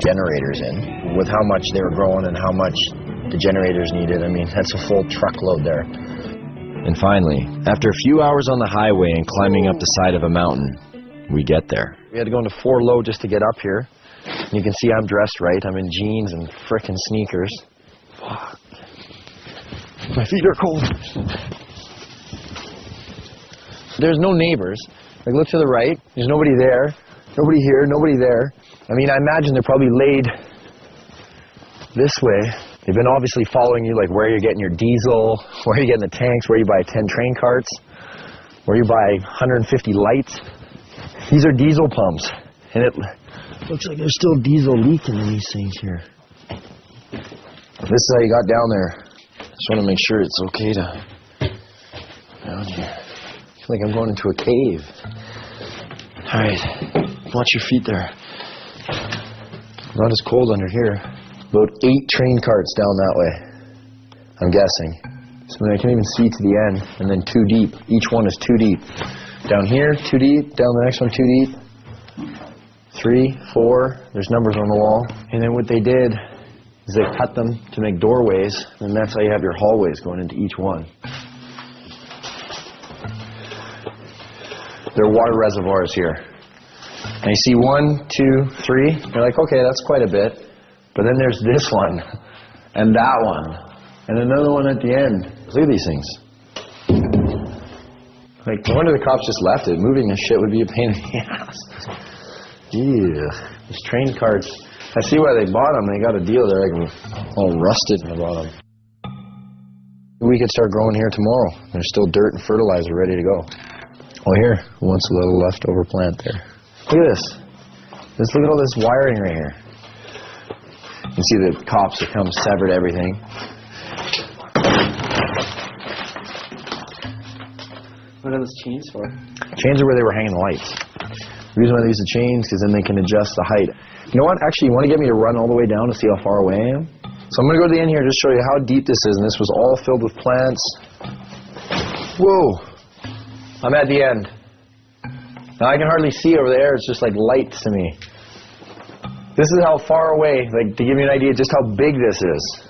generators in. With how much they were growing and how much the generators needed, I mean, that's a full truckload there. And finally, after a few hours on the highway and climbing up the side of a mountain, we get there. We had to go into 4 low just to get up here. And you can see I'm dressed right. I'm in jeans and frickin' sneakers. Fuck. My feet are cold. There's no neighbors. Like, look to the right. There's nobody there. Nobody here. Nobody there. I mean, I imagine they're probably laid this way. They've been obviously following you, like where you're getting your diesel, where you're getting the tanks, where you buy 10 train carts, where you buy 150 lights. These are diesel pumps, and it looks like there's still diesel leaking in these things here. This is how you got down there. Just want to make sure it's okay to down here. I feel like I'm going into a cave. All right, watch your feet there. Not as cold under here. About 8 train carts down that way, I'm guessing. So I can even see to the end, and then 2 deep. Each one is 2 deep. Down here, 2 deep. Down the next one, 2 deep. 3, 4. There's numbers on the wall. And then what they did is they cut them to make doorways, and that's how you have your hallways going into each one. There are water reservoirs here. And you see 1, 2, 3. You're like, okay, that's quite a bit. But then there's this one, and that one, and another one at the end. Look at these things. Like, no wonder the cops just left it. Moving this shit would be a pain in the ass. Yeah. These train carts, I see why they bought them. They got a deal. They're like all rusted when I bought them. We could start growing here tomorrow. There's still dirt and fertilizer ready to go. Oh, here, once a little leftover plant there. Look at this. Just look at all this wiring right here. You can see the cops have come, severed everything. What are those chains for? Chains are where they were hanging the lights. The reason why they use the chains is because then they can adjust the height. You know what? Actually, you want to get me to run all the way down to see how far away I am? So I'm going to go to the end here and just show you how deep this is. And this was all filled with plants. Whoa. I'm at the end. Now I can hardly see over there. It's just like light to me. This is how far away, like to give you an idea just how big this is.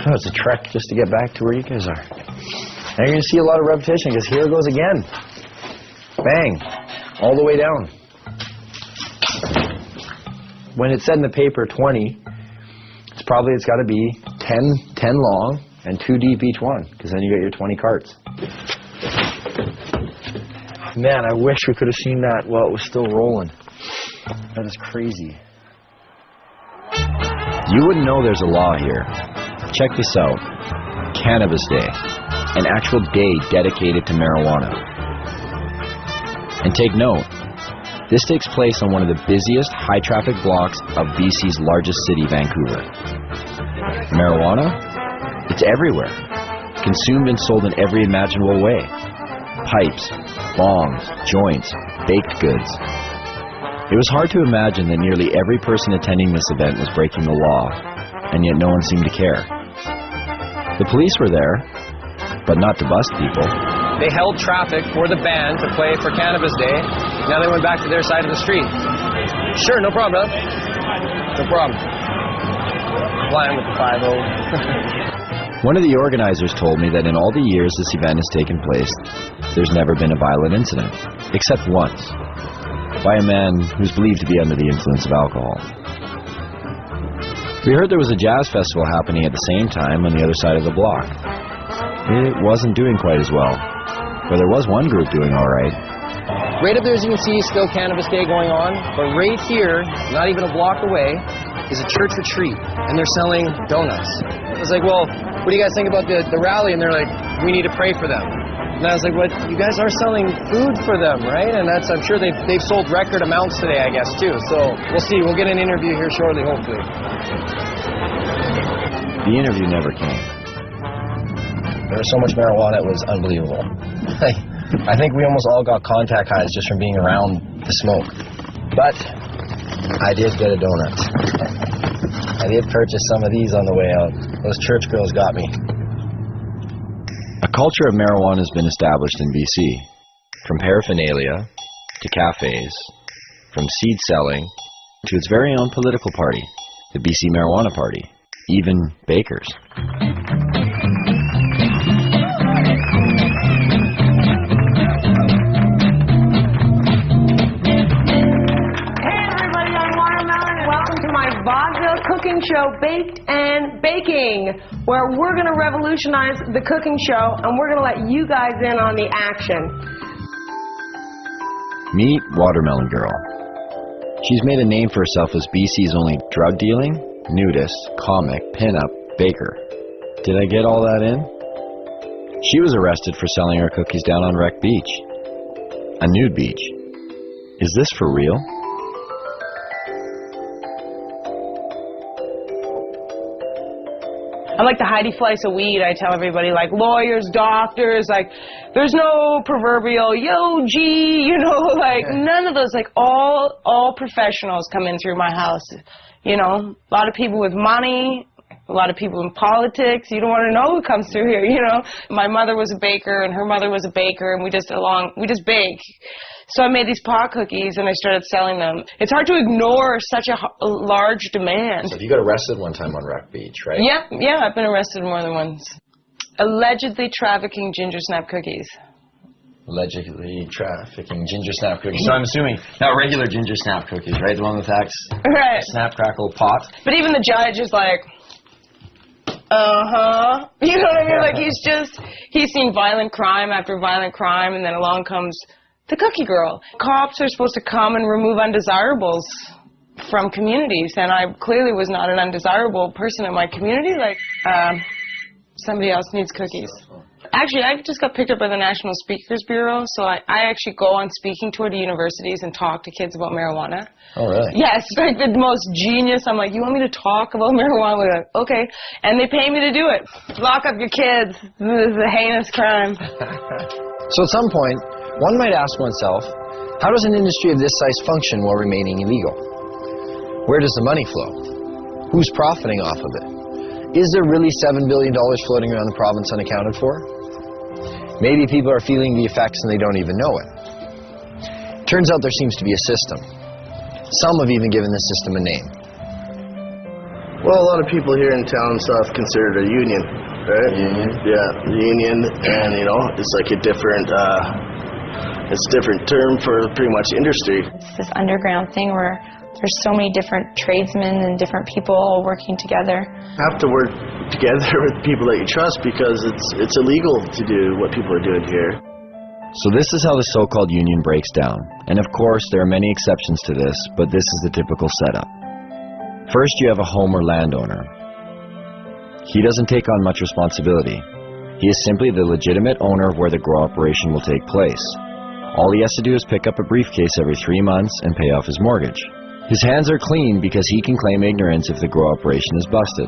Oh, it's a trek just to get back to where you guys are. And you're going to see a lot of repetition because here it goes again. Bang. All the way down. When it said in the paper 20, it's got to be 10 long and 2 deep each one, because then you got your 20 carts. Man, I wish we could have seen that while it was still rolling. That is crazy. You wouldn't know there's a law here. Check this out. Cannabis Day. An actual day dedicated to marijuana. And take note, this takes place on one of the busiest high-traffic blocks of BC's largest city, Vancouver. Marijuana? It's everywhere. Consumed and sold in every imaginable way. Pipes, bongs, joints, baked goods. It was hard to imagine that nearly every person attending this event was breaking the law, and yet no one seemed to care. The police were there, but not to bust people. They held traffic for the band to play for Cannabis Day. Now they went back to their side of the street. Sure, no problem, brother. No problem. Flying with the 5-0. One of the organizers told me that in all the years this event has taken place, there's never been a violent incident, except once, by a man who's believed to be under the influence of alcohol. We heard there was a jazz festival happening at the same time on the other side of the block. It wasn't doing quite as well, but there was one group doing all right. Right up there, as you can see, still Cannabis Day going on, but right here, not even a block away, is a church retreat, and they're selling donuts. I was like, well, what do you guys think about the rally? And they're like, we need to pray for them. And I was like, what? You guys are selling food for them, right? And that's, I'm sure they've sold record amounts today, I guess, too. So we'll see. We'll get an interview here shortly, hopefully. The interview never came. There was so much marijuana, it was unbelievable. I think we almost all got contact highs just from being around the smoke. But I did get a donut. I did purchase some of these on the way out. Those church girls got me. A culture of marijuana has been established in BC. From paraphernalia to cafes, from seed selling to its very own political party, the BC Marijuana Party, even bakers. Vaudeville cooking show, Baked and Baking, where we're going to revolutionize the cooking show and we're going to let you guys in on the action. Meet Watermelon Girl. She's made a name for herself as BC's only drug dealing, nudist, comic, pin-up baker. Did I get all that in? She was arrested for selling her cookies down on Wreck Beach. A nude beach. Is this for real? I'm like the Heidi Fleiss of weed. I tell everybody, like lawyers, doctors, like there's no proverbial yo G, you know, like none of those. Like all professionals come in through my house. You know, a lot of people with money, a lot of people in politics. You don't want to know who comes through here. You know, my mother was a baker and her mother was a baker, and we just bake. So I made these pot cookies and I started selling them. It's hard to ignore such a large demand. So you got arrested one time on Wreck Beach, right? Yeah, I've been arrested more than once. Allegedly trafficking ginger snap cookies. Allegedly trafficking ginger snap cookies. So I'm assuming not regular ginger snap cookies, right? The one with that right. Snap crackle pot. But even the judge is like, you know what I mean? Like he's seen violent crime after violent crime, and then along comes the cookie girl. Cops are supposed to come and remove undesirables from communities, and I clearly was not an undesirable person in my community. Like, somebody else needs cookies. Actually, I just got picked up by the National Speakers Bureau, so I actually go on speaking tour to universities and talk to kids about marijuana. Oh, really? Yes, like the most genius. I'm like, you want me to talk about marijuana? We're like, okay. And they pay me to do it. Lock up your kids. This is a heinous crime. So at some point, one might ask oneself, how does an industry of this size function while remaining illegal? Where does the money flow? Who's profiting off of it? Is there really $7 billion floating around the province unaccounted for? Maybe people are feeling the effects and they don't even know it. Turns out there seems to be a system. Some have even given the system a name. Well, a lot of people here in town and stuff consider it a union, right? Union? Yeah, union, and you know, it's like a different term for pretty much industry. It's this underground thing where there's so many different tradesmen and different people all working together. You have to work together with people that you trust because it's illegal to do what people are doing here. So this is how the so-called union breaks down. And of course, there are many exceptions to this, but this is the typical setup. First, you have a home or landowner. He doesn't take on much responsibility. He is simply the legitimate owner of where the grow operation will take place. All he has to do is pick up a briefcase every 3 months and pay off his mortgage. His hands are clean because he can claim ignorance if the grow operation is busted.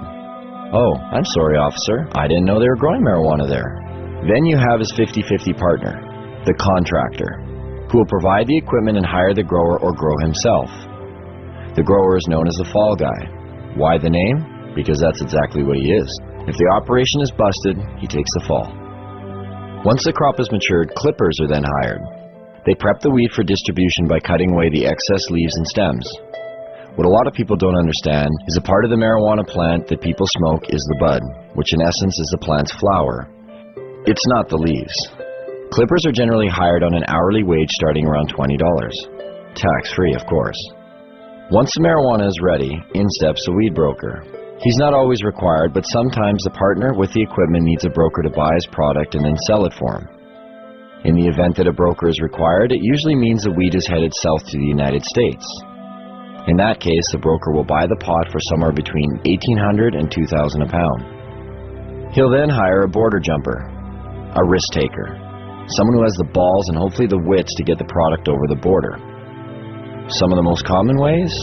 Oh, I'm sorry, officer. I didn't know they were growing marijuana there. Then you have his 50-50 partner, the contractor, who will provide the equipment and hire the grower or grow himself. The grower is known as the fall guy. Why the name? Because that's exactly what he is. If the operation is busted, he takes the fall. Once the crop is matured, clippers are then hired. They prep the weed for distribution by cutting away the excess leaves and stems. What a lot of people don't understand is a part of the marijuana plant that people smoke is the bud, which in essence is the plant's flower. It's not the leaves. Clippers are generally hired on an hourly wage starting around $20. Tax-free, of course. Once the marijuana is ready, in steps the weed broker. He's not always required, but sometimes the partner with the equipment needs a broker to buy his product and then sell it for him. In the event that a broker is required, it usually means the weed is headed south to the United States. In that case, the broker will buy the pot for somewhere between $1,800 and $2,000 a pound. He'll then hire a border jumper, a risk taker, someone who has the balls and hopefully the wits to get the product over the border. Some of the most common ways?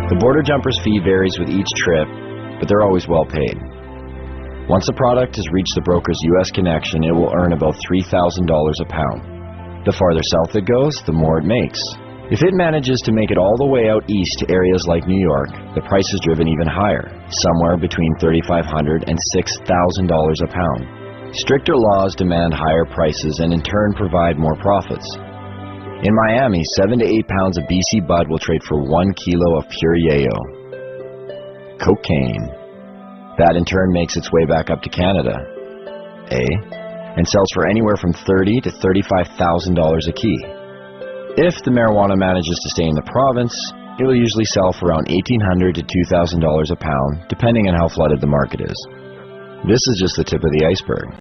The border jumper's fee varies with each trip, but they're always well paid. Once the product has reached the broker's U.S. connection, it will earn about $3,000 a pound. The farther south it goes, the more it makes. If it manages to make it all the way out east to areas like New York, the price is driven even higher, somewhere between $3,500 and $6,000 a pound. Stricter laws demand higher prices and in turn provide more profits. In Miami, 7 to 8 pounds of BC bud will trade for 1 kilo of pure yayo. Cocaine. That in turn makes its way back up to Canada, and sells for anywhere from $30,000 to $35,000 a key. If the marijuana manages to stay in the province, it will usually sell for around $1,800 to $2,000 a pound, depending on how flooded the market is. This is just the tip of the iceberg.